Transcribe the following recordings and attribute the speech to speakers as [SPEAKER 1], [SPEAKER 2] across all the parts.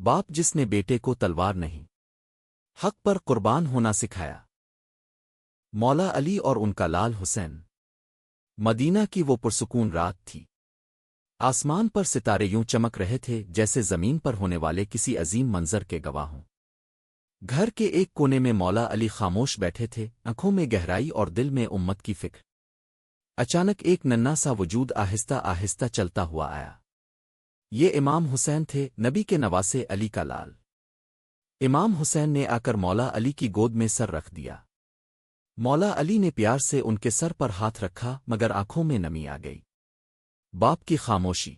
[SPEAKER 1] باپ جس نے بیٹے کو تلوار نہیں حق پر قربان ہونا سکھایا۔ مولا علی اور ان کا لال حسین۔ مدینہ کی وہ پرسکون رات تھی۔ آسمان پر ستارے یوں چمک رہے تھے جیسے زمین پر ہونے والے کسی عظیم منظر کے گواہ ہوں۔ گھر کے ایک کونے میں مولا علی خاموش بیٹھے تھے، آنکھوں میں گہرائی اور دل میں امت کی فکر۔ اچانک ایک ننھا سا وجود آہستہ آہستہ چلتا ہوا آیا۔ یہ امام حسین تھے، نبی کے نواسے علی کا لال۔ امام حسین نے آ کر مولا علی کی گود میں سر رکھ دیا۔ مولا علی نے پیار سے ان کے سر پر ہاتھ رکھا مگر آنکھوں میں نمی آ گئی۔ باپ کی خاموشی۔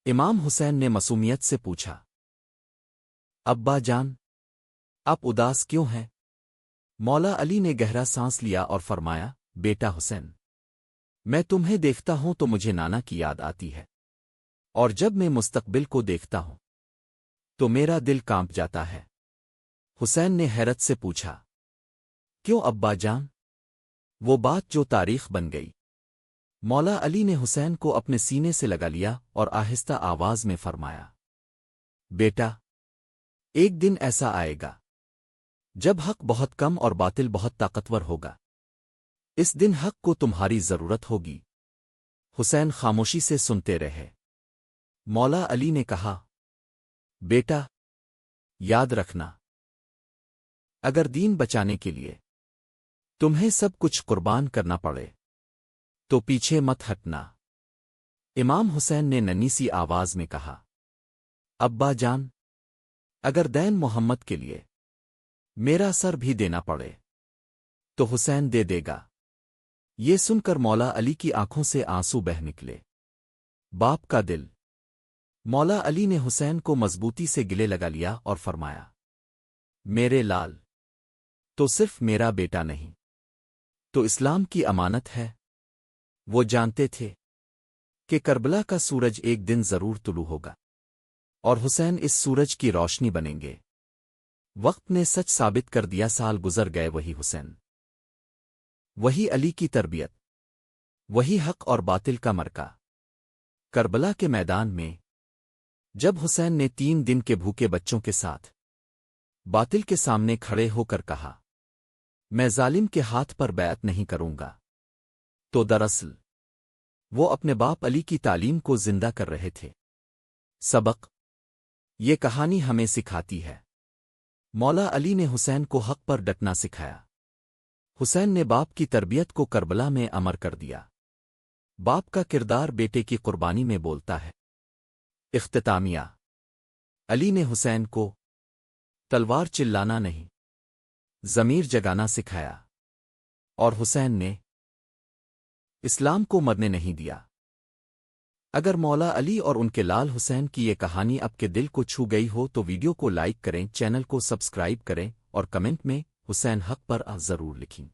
[SPEAKER 1] امام حسین نے معصومیت سے پوچھا، ابا جان، آپ اداس کیوں ہیں؟ مولا علی نے گہرا سانس لیا اور فرمایا، بیٹا حسین، میں تمہیں دیکھتا ہوں تو مجھے نانا کی یاد آتی ہے، اور جب میں مستقبل کو دیکھتا ہوں تو میرا دل کانپ جاتا ہے۔ حسین نے حیرت سے پوچھا، کیوں ابا جان؟ وہ بات جو تاریخ بن گئی۔ مولا علی نے حسین کو اپنے سینے سے لگا لیا اور آہستہ آواز میں فرمایا، بیٹا، ایک دن ایسا آئے گا جب حق بہت کم اور باطل بہت طاقتور ہوگا۔ اس دن حق کو تمہاری ضرورت ہوگی۔ حسین خاموشی سے سنتے رہے۔ مولا علی نے کہا، بیٹا، یاد رکھنا، اگر دین بچانے کے لیے تمہیں سب کچھ قربان کرنا پڑے تو پیچھے مت ہٹنا۔ امام حسین نے ننھی سی آواز میں کہا، ابا جان، اگر دین محمد کے لیے میرا سر بھی دینا پڑے تو حسین دے دے گا۔ یہ سن کر مولا علی کی آنکھوں سے آنسو بہہ نکلے۔ باپ کا دل۔ مولا علی نے حسین کو مضبوطی سے گلے لگا لیا اور فرمایا، میرے لال، تو صرف میرا بیٹا نہیں، تو اسلام کی امانت ہے۔ وہ جانتے تھے کہ کربلا کا سورج ایک دن ضرور طلوع ہوگا، اور حسین اس سورج کی روشنی بنیں گے۔ وقت نے سچ ثابت کر دیا، سال گزر گئے، وہی حسین، وہی علی کی تربیت، وہی حق اور باطل کا مرکہ۔ کربلا کے میدان میں جب حسین نے 3 دن کے بھوکے بچوں کے ساتھ باطل کے سامنے کھڑے ہو کر کہا، میں ظالم کے ہاتھ پر بیعت نہیں کروں گا، تو دراصل وہ اپنے باپ علی کی تعلیم کو زندہ کر رہے تھے۔ سبق۔ یہ کہانی ہمیں سکھاتی ہے، مولا علی نے حسین کو حق پر ڈٹنا سکھایا۔ حسین نے باپ کی تربیت کو کربلا میں امر کر دیا۔ باپ کا کردار بیٹے کی قربانی میں بولتا ہے۔ اختتامیہ۔ علی نے حسین کو تلوار چلانا نہیں، ضمیر جگانا سکھایا، اور حسین نے اسلام کو مرنے نہیں دیا۔ اگر مولا علی اور ان کے لال حسین کی یہ کہانی آپ کے دل کو چھو گئی ہو تو ویڈیو کو لائک کریں، چینل کو سبسکرائب کریں، اور کمنٹ میں حسین حق پر ضرور لکھیں۔